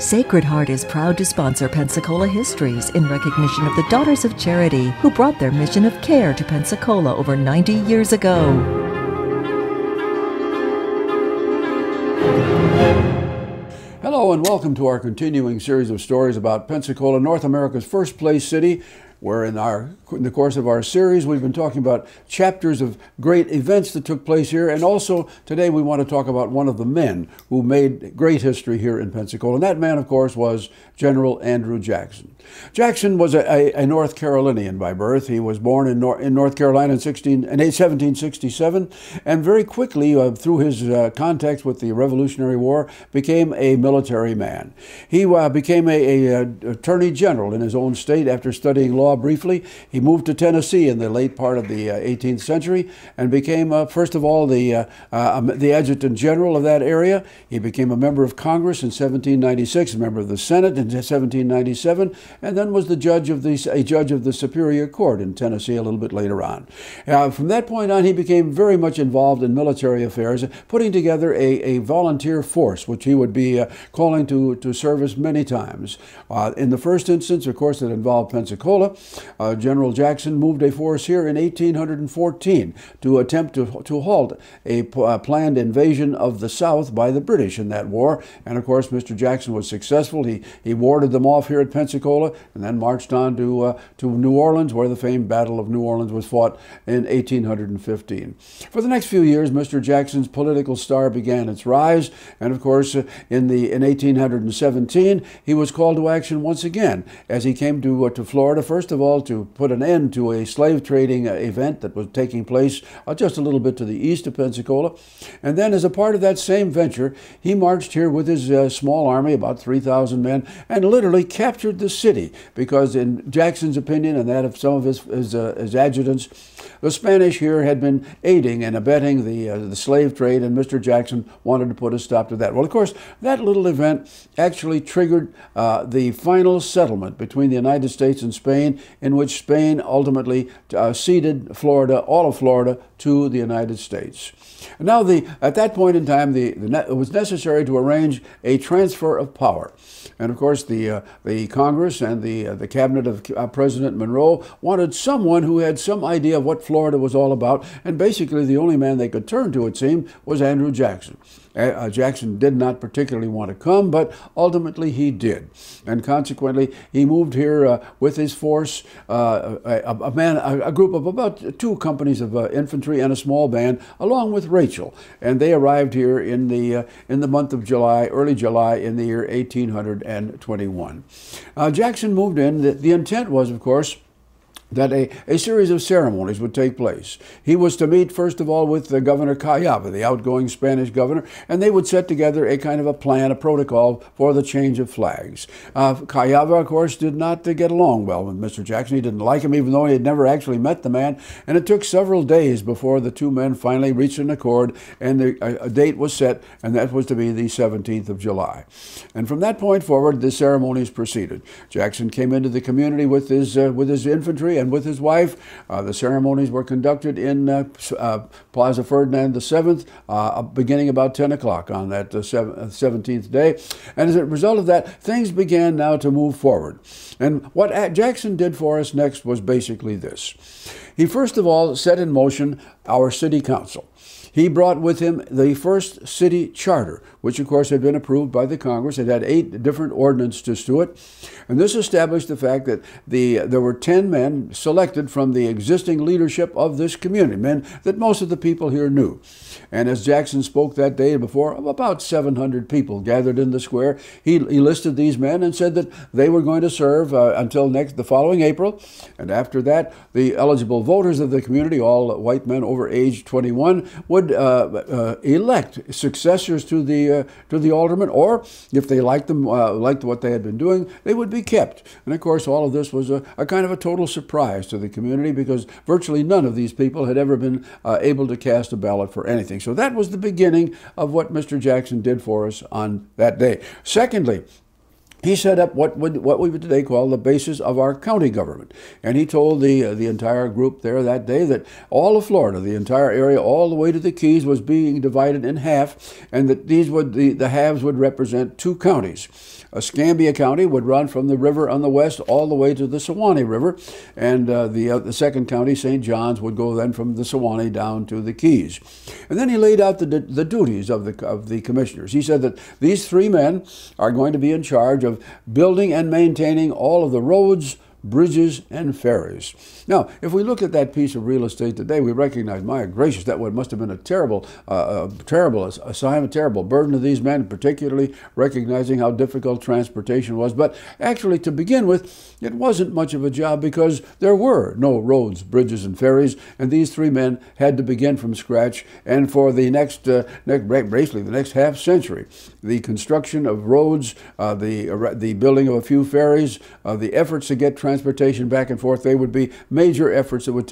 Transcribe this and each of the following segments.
Sacred Heart is proud to sponsor Pensacola Histories in recognition of the Daughters of Charity who brought their mission of care to Pensacola over 90 years ago. Hello and welcome to our continuing series of stories about Pensacola, North America's first place city, where in the course of our series we've been talking about chapters of great events that took place here, and also today we want to talk about one of the men who made great history here in Pensacola. And that man, of course, was General Andrew Jackson. Jackson was a North Carolinian by birth. He was born in North Carolina in 1767, and very quickly, through his contacts with the Revolutionary War, became a military man. He became an attorney general in his own state after studying law briefly. He moved to Tennessee in the late part of the 18th century and became, first of all, the adjutant general of that area. He became a member of Congress in 1796, a member of the Senate in 1797, and then was a judge of the Superior Court in Tennessee a little bit later on. From that point on, he became very much involved in military affairs, putting together a volunteer force, which he would be calling to service many times. In the first instance, of course, it involved Pensacola. General Jackson moved a force here in 1814 to attempt to halt a planned invasion of the South by the British in that war. And of course, Mr. Jackson was successful. He warded them off here at Pensacola and then marched on to New Orleans, where the famed Battle of New Orleans was fought in 1815. For the next few years, Mr. Jackson's political star began its rise. And of course, in 1817, he was called to action once again as he came to Florida, first of all, to put an end to a slave trading event that was taking place just a little bit to the east of Pensacola. And then, as a part of that same venture, he marched here with his small army, about 3,000 men, and literally captured the city because, in Jackson's opinion and that of some of his adjutants, the Spanish here had been aiding and abetting the slave trade, and Mr. Jackson wanted to put a stop to that. Well, of course, that little event actually triggered the final settlement between the United States and Spain, in which Spain ultimately ceded Florida, all of Florida, to the United States. Now, at that point in time, it was necessary to arrange a transfer of power. And of course, the Congress and the cabinet of President Monroe wanted someone who had some idea of what Florida was all about. And basically, the only man they could turn to, it seemed, was Andrew Jackson. Jackson did not particularly want to come, but ultimately he did. And consequently, he moved here with his force, a group of about 2 companies of infantry and a small band, along with Rachel. And they arrived here in the month of July, early July, in the year 1821. Jackson moved in. The intent was, of course, that a series of ceremonies would take place. He was to meet, first of all, with the Governor Callava, the outgoing Spanish governor, and they would set together a kind of a plan, a protocol for the change of flags. Callava, of course, did not get along well with Mr. Jackson. He didn't like him, even though he had never actually met the man, and it took several days before the two men finally reached an accord, and a date was set, and that was to be the 17th of July. And from that point forward, the ceremonies proceeded. Jackson came into the community with his infantry and with his wife. The ceremonies were conducted in Plaza Ferdinand VII, beginning about 10 o'clock on that 17th day. And as a result of that, things began now to move forward. And what Jackson did for us next was basically this. He first of all set in motion our city council. He brought with him the first city charter, which of course had been approved by the Congress. It had 8 different ordinances to it. And this established the fact that there were 10 men selected from the existing leadership of this community, men that most of the people here knew. And as Jackson spoke that day before, about 700 people gathered in the square. He listed these men and said that they were going to serve until the following April. And after that, the eligible voters of the community, all white men over age 21, would elect successors to the aldermen, or if they liked them, liked what they had been doing, they would be kept. And of course, all of this was a kind of a total surprise to the community, because virtually none of these people had ever been able to cast a ballot for anything. So that was the beginning of what Mr. Jackson did for us on that day. Secondly, he set up what we would today call the basis of our county government. And he told the entire group there that day that all of Florida, the entire area, all the way to the Keys, was being divided in half, and that the halves would represent two counties. Escambia County would run from the river on the west all the way to the Suwannee River, and the second county, St. John's, would go then from the Suwannee down to the Keys. And then he laid out the duties of the commissioners. He said that these three men are going to be in charge of building and maintaining all of the roads, bridges, and ferries. Now, if we look at that piece of real estate today, we recognize, my gracious, that must have been a terrible assignment, terrible burden to these men, particularly recognizing how difficult transportation was. But actually, to begin with, it wasn't much of a job because there were no roads, bridges, and ferries, and these three men had to begin from scratch. And for the basically the next half century, the construction of roads, the building of a few ferries, the efforts to get transportation back and forth, they would be major efforts that would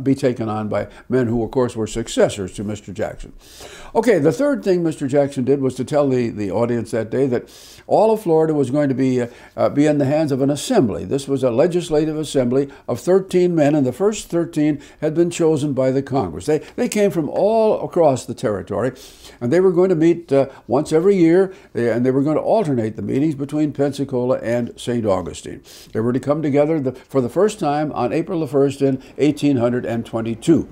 be taken on by men who, of course, were successors to Mr. Jackson. Okay, the third thing Mr. Jackson did was to tell the audience that day that all of Florida was going to be in the hands of an assembly. This was a legislative assembly of 13 men, and the first 13 had been chosen by the Congress. They came from all across the territory, and they were going to meet once every year, and they were going to alternate the meetings between Pensacola and St. Augustine. They were to come together for the first time on April the 1st in 1822.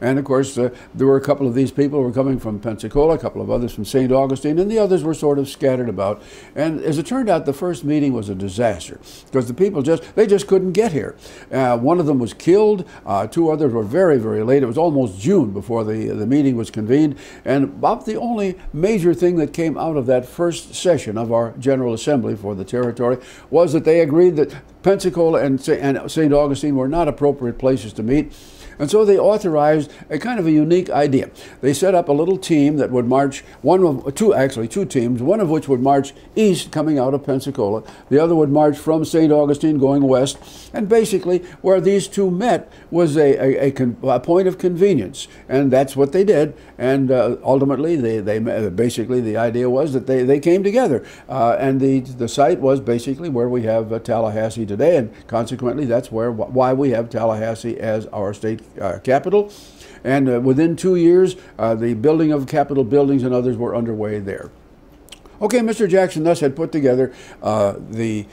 And of course, there were a couple of these people who were coming from Pensacola, a couple of others from St. Augustine, and the others were sort of scattered about. And as it turned out, the first meeting was a disaster because the people just couldn't get here. One of them was killed. Two others were very, very late. It was almost June before the meeting was convened. And about the only major thing that came out of that first session of our General Assembly for the territory was that they agreed that Pensacola and St. Augustine were not appropriate places to meet. And so they authorized a kind of a unique idea. They set up a little team that would march, two teams, one of which would march east coming out of Pensacola. The other would march from St. Augustine going west. And basically where these two met was a point of convenience. And that's what they did. And ultimately, basically the idea was that they came together. And the site was basically where we have Tallahassee today. And consequently, that's why we have Tallahassee as our state capital, and within 2 years, the building of Capitol buildings and others were underway there. Okay, Mr. Jackson thus had put together the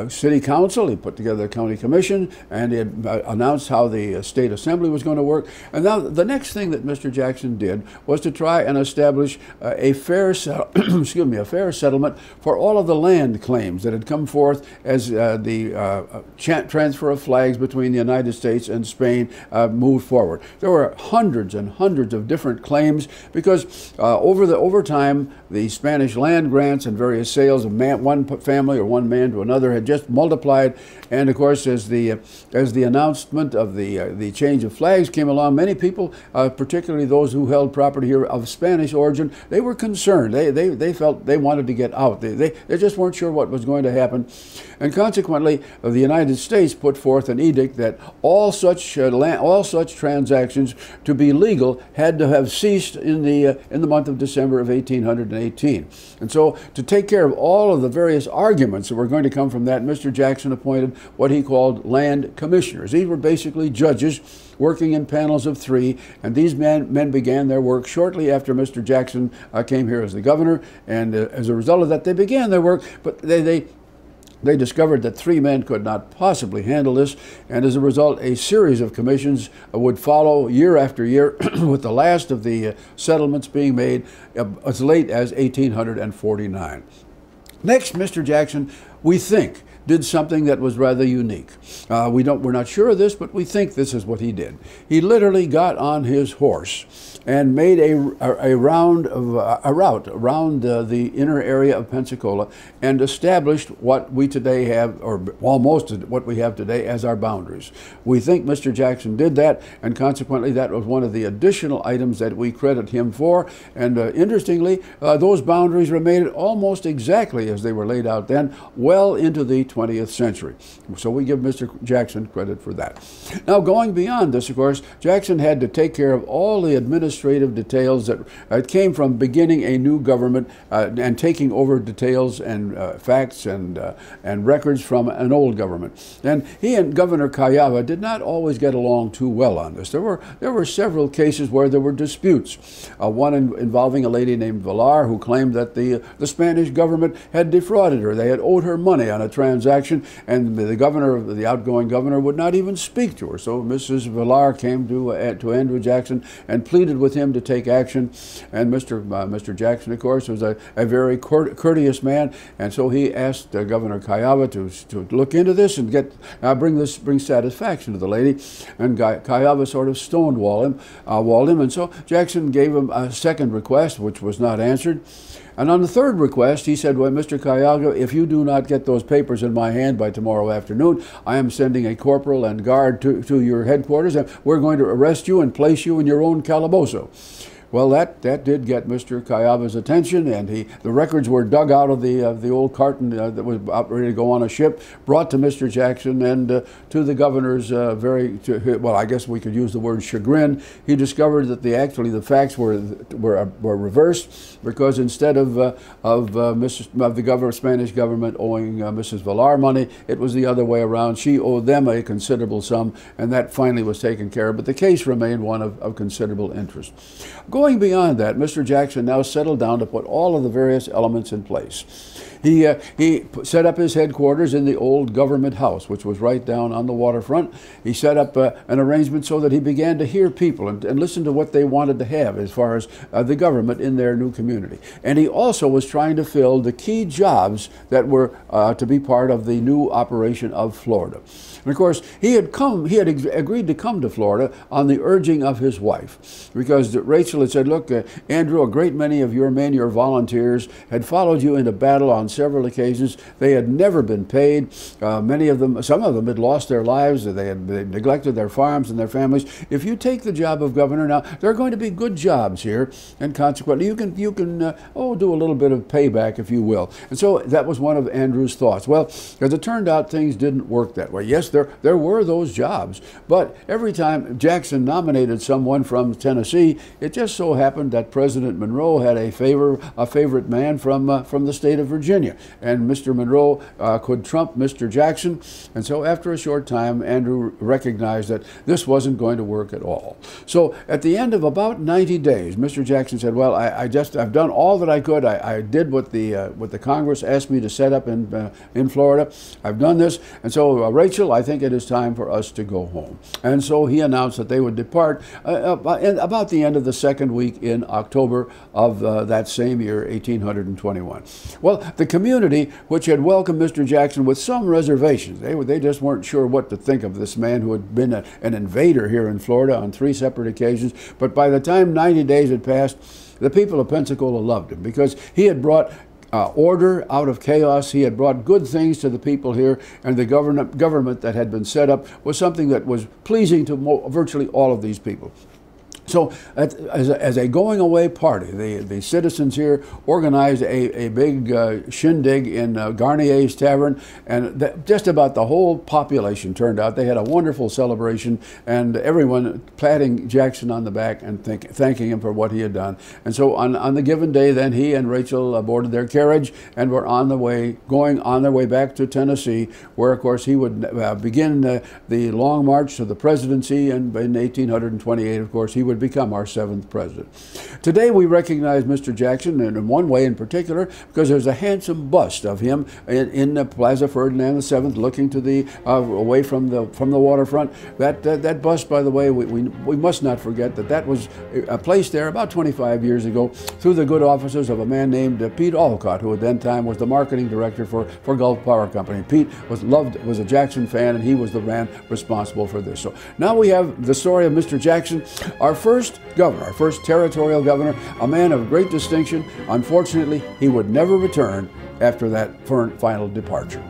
city council, he put together the county commission, and he had announced how the state assembly was going to work. And now the next thing that Mr. Jackson did was to try and establish a fair settlement for all of the land claims that had come forth as the transfer of flags between the United States and Spain moved forward. There were hundreds and hundreds of different claims because over time, the Spanish land grants and various sales of one family or one man to another had just multiplied. And of course, as the announcement of the change of flags came along, many people, particularly those who held property here of Spanish origin, they were concerned. They felt they wanted to get out. They just weren't sure what was going to happen. And consequently, the United States put forth an edict that all such transactions to be legal had to have ceased in the month of December of 1818. And so to take care of all of the various arguments that were going to come from that, Mr. Jackson appointed what he called land commissioners. These were basically judges working in panels of 3, and these men began their work shortly after Mr. Jackson came here as the governor, and as a result of that, they began their work, but they discovered that 3 men could not possibly handle this, and as a result, a series of commissions would follow year after year, with the last of the settlements being made as late as 1849. Next, Mr. Jackson, we think, did something that was rather unique. We're not sure of this, but we think this is what he did. He literally got on his horse and made a route around the inner area of Pensacola and established what we today have, or almost what we have today, as our boundaries. We think Mr. Jackson did that, and consequently that was one of the additional items that we credit him for. And interestingly, those boundaries remained almost exactly as they were laid out then, well into the 20th century. So we give Mr. Jackson credit for that. Now, going beyond this, of course, Jackson had to take care of all the administrative details that came from beginning a new government and taking over details and facts and records from an old government. And he and Governor Cayava did not always get along too well on this. There were several cases where there were disputes. One involving a lady named Villar, who claimed that the Spanish government had defrauded her. They had owed her money on a transaction, and the outgoing governor, would not even speak to her. So Mrs. Villar came to Andrew Jackson and pleaded with him to take action. And Mr. Jackson, of course, was a very courteous man, and so he asked Governor Cayava to look into this and bring satisfaction to the lady. And Cayava sort of stonewalled him, and so Jackson gave him a second request, which was not answered. And on the third request, he said, well, Mr. Cayava, if you do not get those papers in my hand by tomorrow afternoon, I am sending a corporal and guard to your headquarters, and we're going to arrest you and place you in your own calabozo. Well, that did get Mr. Cayava's attention, and the records were dug out of the old carton that was about ready to go on a ship, brought to Mr. Jackson, and to the governor's well, I guess we could use the word chagrin. He discovered that the facts were reversed, because instead of the Spanish government owing Mrs. Villar money, it was the other way around. She owed them a considerable sum, and that finally was taken care of. But the case remained one of considerable interest. Going beyond that, Mr. Jackson now settled down to put all of the various elements in place. He set up his headquarters in the old government house, which was right down on the waterfront. He set up an arrangement so that he began to hear people and listen to what they wanted to have as far as the government in their new community. And he also was trying to fill the key jobs that were to be part of the new operation of Florida. And of course, he had agreed to come to Florida on the urging of his wife, because Rachel had said, look, Andrew, a great many of your men, your volunteers, had followed you into battle on several occasions. They had never been paid. Some of them had lost their lives. They neglected their farms and their families. If you take the job of governor now, there are going to be good jobs here, and consequently you can do a little bit of payback, if you will. And so that was one of Andrew's thoughts. Well, as it turned out, things didn't work that way. Yes, there were those jobs, but every time Jackson nominated someone from Tennessee, it just so happened that President Monroe had a favorite man from the state of Virginia, and Mr. Monroe could trump Mr. Jackson. And so after a short time, Andrew recognized that this wasn't going to work at all. So at the end of about 90 days, Mr. Jackson said, well, I've done all that I could. I did what the Congress asked me to set up in Florida. I've done this, and so Rachel, I think it is time for us to go home. And so he announced that they would depart about the end of the second week in October of that same year, 1821. Well, the community, which had welcomed Mr. Jackson with some reservations, they just weren't sure what to think of this man who had been an invader here in Florida on 3 separate occasions. But by the time 90 days had passed, the people of Pensacola loved him, because he had brought order out of chaos. He had brought good things to the people here, and the government that had been set up was something that was pleasing to virtually all of these people. So as a going away party, the citizens here organized a big shindig in Garnier's Tavern, and just about the whole population turned out. They had a wonderful celebration, and everyone patting Jackson on the back and thanking him for what he had done. And so on the given day, then he and Rachel boarded their carriage and were going on their way back to Tennessee, where of course he would begin the long march to the presidency, and in 1828, of course, he would become our 7th president. Today we recognize Mr. Jackson in one way in particular, because there's a handsome bust of him in Plaza Ferdinand VII, looking to the away from the waterfront. That bust, by the way, we must not forget that was placed there about 25 years ago through the good offices of a man named Pete Alcott, who at that time was the marketing director for Gulf Power Company. Pete was a Jackson fan, and he was the man responsible for this. So now we have the story of Mr. Jackson, our first governor, our first territorial governor, a man of great distinction. Unfortunately, he would never return after that final departure.